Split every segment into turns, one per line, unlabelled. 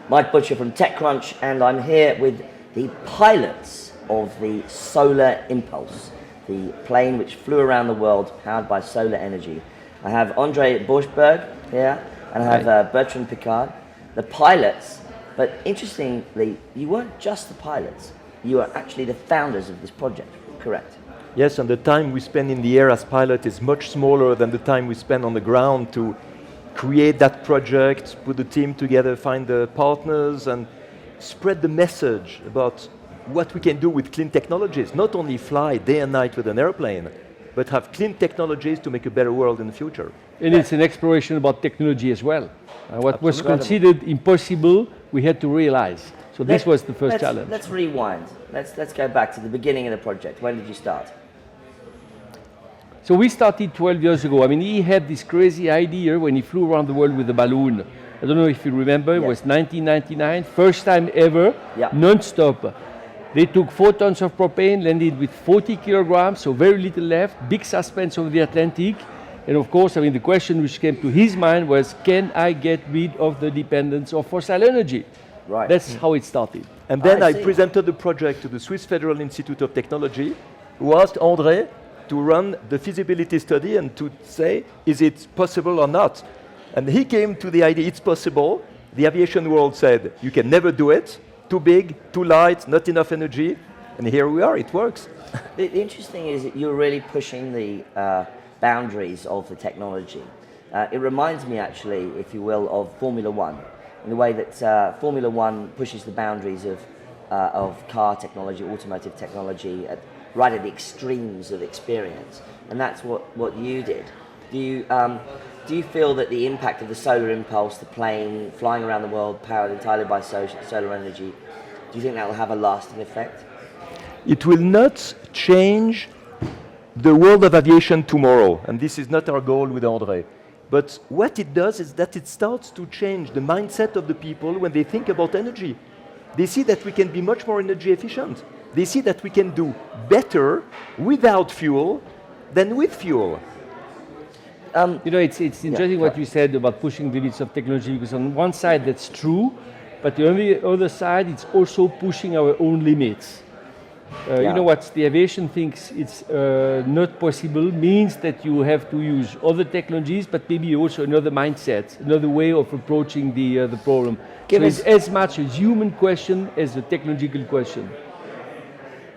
Mike Butcher from TechCrunch, and I'm here with the pilots of the Solar Impulse, the plane which flew around the world powered by solar energy. I have André Borschberg here, and I have Bertrand Piccard, the pilots. But interestingly, you weren't just the pilots, you are actually the founders of this project, correct?
Yes, and the time we spend in the air as pilot is much smaller than the time we spend on the ground to create that project, put the team together, find the partners, and spread the message about what we can do with clean technologies. Not only fly day and night with an airplane, but have clean technologies to make a better world in the future.
And it's an exploration about technology as well. What was considered impossible, we had to realize. So this was the first challenge.
Let's rewind. Let's go back to the beginning of the project. When did you start?
So we started 12 years ago. I mean, he had this crazy idea when he flew around the world with a balloon. I don't know if you remember, It was 1999, first time ever, non-stop. They took 4 tons of propane, landed with 40 kilograms, so very little left, big suspense over the Atlantic. And of course, I mean, the question which came to his mind was, can I get rid of the dependence of fossil energy?
Right.
That's how it started.
And then I presented the project to the Swiss Federal Institute of Technology, who asked André to run the feasibility study and to say, is it possible or not? And he came to the idea, it's possible. The aviation world said, you can never do it. Too big, too light, not enough energy. And here we are, it works.
The interesting is that you're really pushing the boundaries of the technology. It reminds me actually, if you will, of Formula One, in the way that Formula One pushes the boundaries of car technology, automotive technology, right at the extremes of experience. And that's what you did. Do you feel that the impact of the Solar Impulse, the plane flying around the world powered entirely by solar energy, do you think that will have a lasting effect?
It will not change the world of aviation tomorrow, and this is not our goal with André. But what it does is that it starts to change the mindset of the people when they think about energy. They see that we can be much more energy efficient. They see that we can do better without fuel than with fuel.
You know, it's interesting what you said about pushing the limits of technology, because on one side that's true, but on the other side it's also pushing our own limits. You know what the aviation thinks it's not possible means that you have to use other technologies, but maybe also another mindset, another way of approaching the problem. So it's as much a human question as a technological question.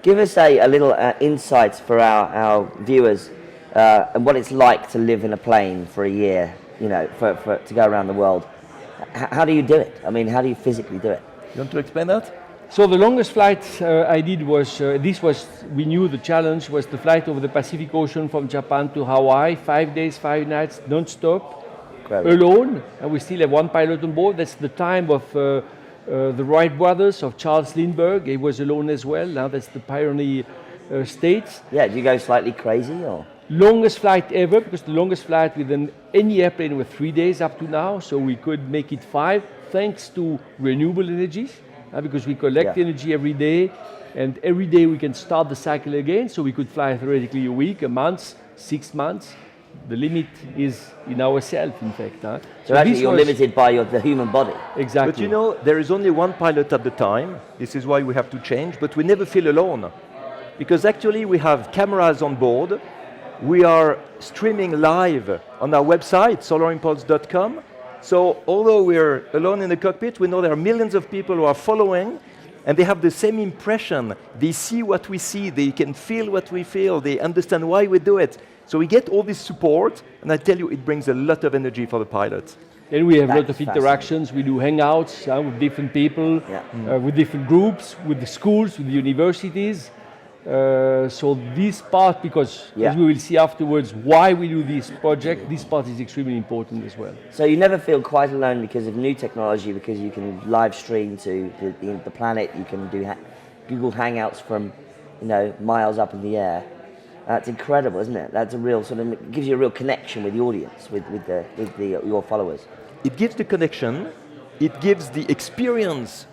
Give us a little insight for our viewers and what it's like to live in a plane for a year, you know, to go around the world. How do you do it? I mean, how do you physically do it?
You want to explain that?
So the longest flight I did was, we knew the challenge was the flight over the Pacific Ocean from Japan to Hawaii, 5 days, 5 nights, non-stop, alone, and we still have one pilot on board. That's the time of the Wright brothers, of Charles Lindbergh. He was alone as well. Now that's the Pioneer States.
Yeah, do you go slightly crazy or?
Longest flight ever, because the longest flight with any airplane was 3 days up to now, so we could make it 5 thanks to renewable energies. Because we collect energy every day, and every day we can start the cycle again, so we could fly theoretically a week, a month, 6 months. The limit is in ourselves, in fact.
So actually you're limited by the human body.
Exactly.
But you know, there is only one pilot at the time. This is why we have to change, but we never feel alone. Because actually we have cameras on board. We are streaming live on our website, solarimpulse.com. So although we're alone in the cockpit, we know there are millions of people who are following, and they have the same impression. They see what we see, they can feel what we feel, they understand why we do it. So we get all this support, and I tell you, it brings a lot of energy for the pilots.
Then we have a lot of interactions. We do hangouts with different people, with different groups, with the schools, with the universities. So this part, because as we will see afterwards, why we do this project, this part is extremely important as well.
So you never feel quite alone because of new technology, because you can live stream to the planet, you can do Google Hangouts from, you know, miles up in the air. That's incredible, isn't it? That's a real sort of, it gives you a real connection with the audience, with your followers.
It gives the connection, it gives the experience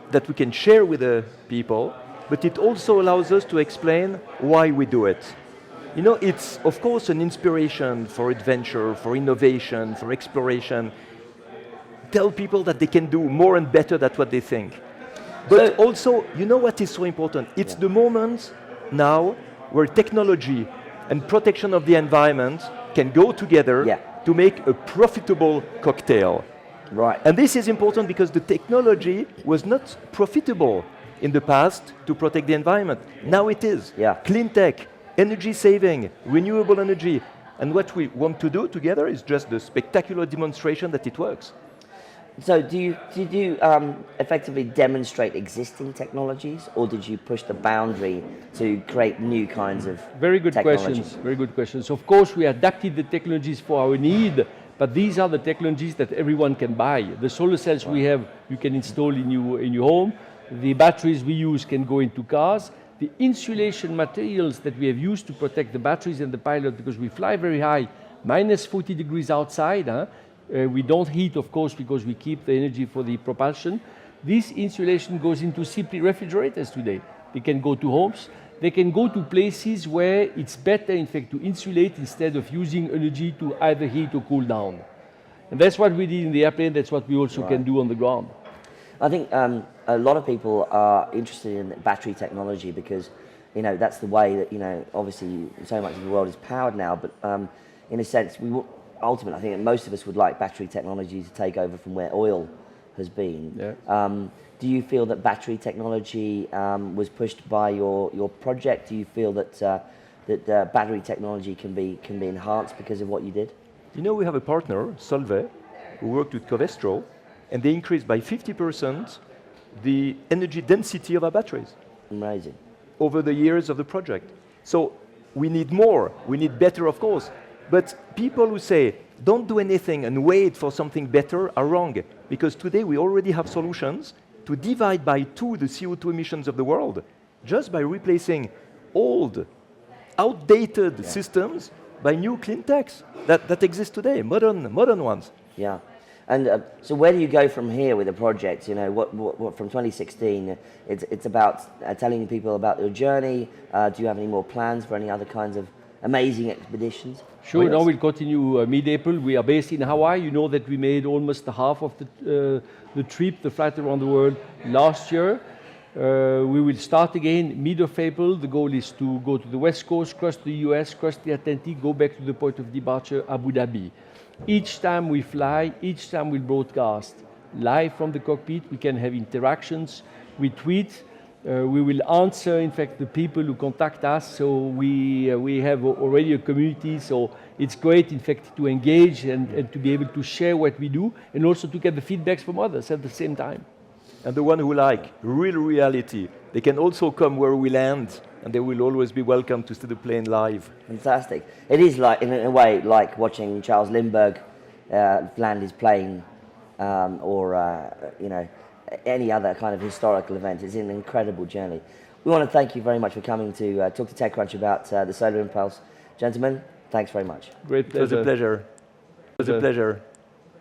that we can share with the people, but it also allows us to explain why we do it. You know, it's of course an inspiration for adventure, for innovation, for exploration. tell people that they can do more and better than what they think. But also, you know what is so important? It's the moment now where technology and protection of the environment can go together to make a profitable cocktail.
Right.
And this is important because the technology was not profitable in the past to protect the environment. Now it is.
Yeah.
Clean tech, energy saving, renewable energy. And what we want to do together is just the spectacular demonstration that it works.
So did you effectively demonstrate existing technologies, or did you push the boundary to create new kinds of
Very good
technology?
questions. Very good questions. Of course, we adapted the technologies for our need, but these are the technologies that everyone can buy. The solar cells we have, you can install in your home. The batteries we use can go into cars. The insulation materials that we have used to protect the batteries and the pilot, because we fly very high, minus 40 degrees outside. We don't heat, of course, because we keep the energy for the propulsion. This insulation goes into simply refrigerators today. They can go to homes. They can go to places where it's better, in fact, to insulate instead of using energy to either heat or cool down. And that's what we did in the airplane. That's what we also can do on the ground.
I think a lot of people are interested in battery technology because, that's the way that, obviously so much of the world is powered now, but in a sense, ultimately, I think that most of us would like battery technology to take over from where oil has been.
Yeah.
Do you feel that battery technology was pushed by your project? Do you feel that battery technology can be enhanced because of what you did?
We have a partner, Solvay, who worked with Covestro, and they increased by 50% the energy density of our batteries.
Amazing.
Over the years of the project. So we need more, we need better, of course. But people who say, don't do anything and wait for something better are wrong. Because today we already have solutions to divide by 2 the CO2 emissions of the world just by replacing old, outdated systems by new clean techs that exist today, modern ones.
Yeah. And so where do you go from here with the project? What from 2016, it's about telling people about your journey. Do you have any more plans for any other kinds of amazing expeditions?
Sure, now we'll continue mid-April. We are based in Hawaii. You know that we made almost half of the trip, the flight around the world last year. We will start again mid of April. The goal is to go to the West Coast, cross the US, cross the Atlantic, go back to the point of departure, Abu Dhabi. Each time we fly, each time we broadcast live from the cockpit. We can have interactions. We tweet. We will answer, in fact, the people who contact us. So we have already a community. So it's great, in fact, to engage and to be able to share what we do and also to get the feedbacks from others at the same time.
And the one who like real reality, they can also come where we land, and they will always be welcome to see the plane live.
Fantastic. It is like, in a way, like watching Charles Lindbergh land his plane, or any other kind of historical event. It's an incredible journey. We want to thank you very much for coming to talk to TechCrunch about the Solar Impulse. Gentlemen, thanks very much.
Great pleasure.
It was a pleasure.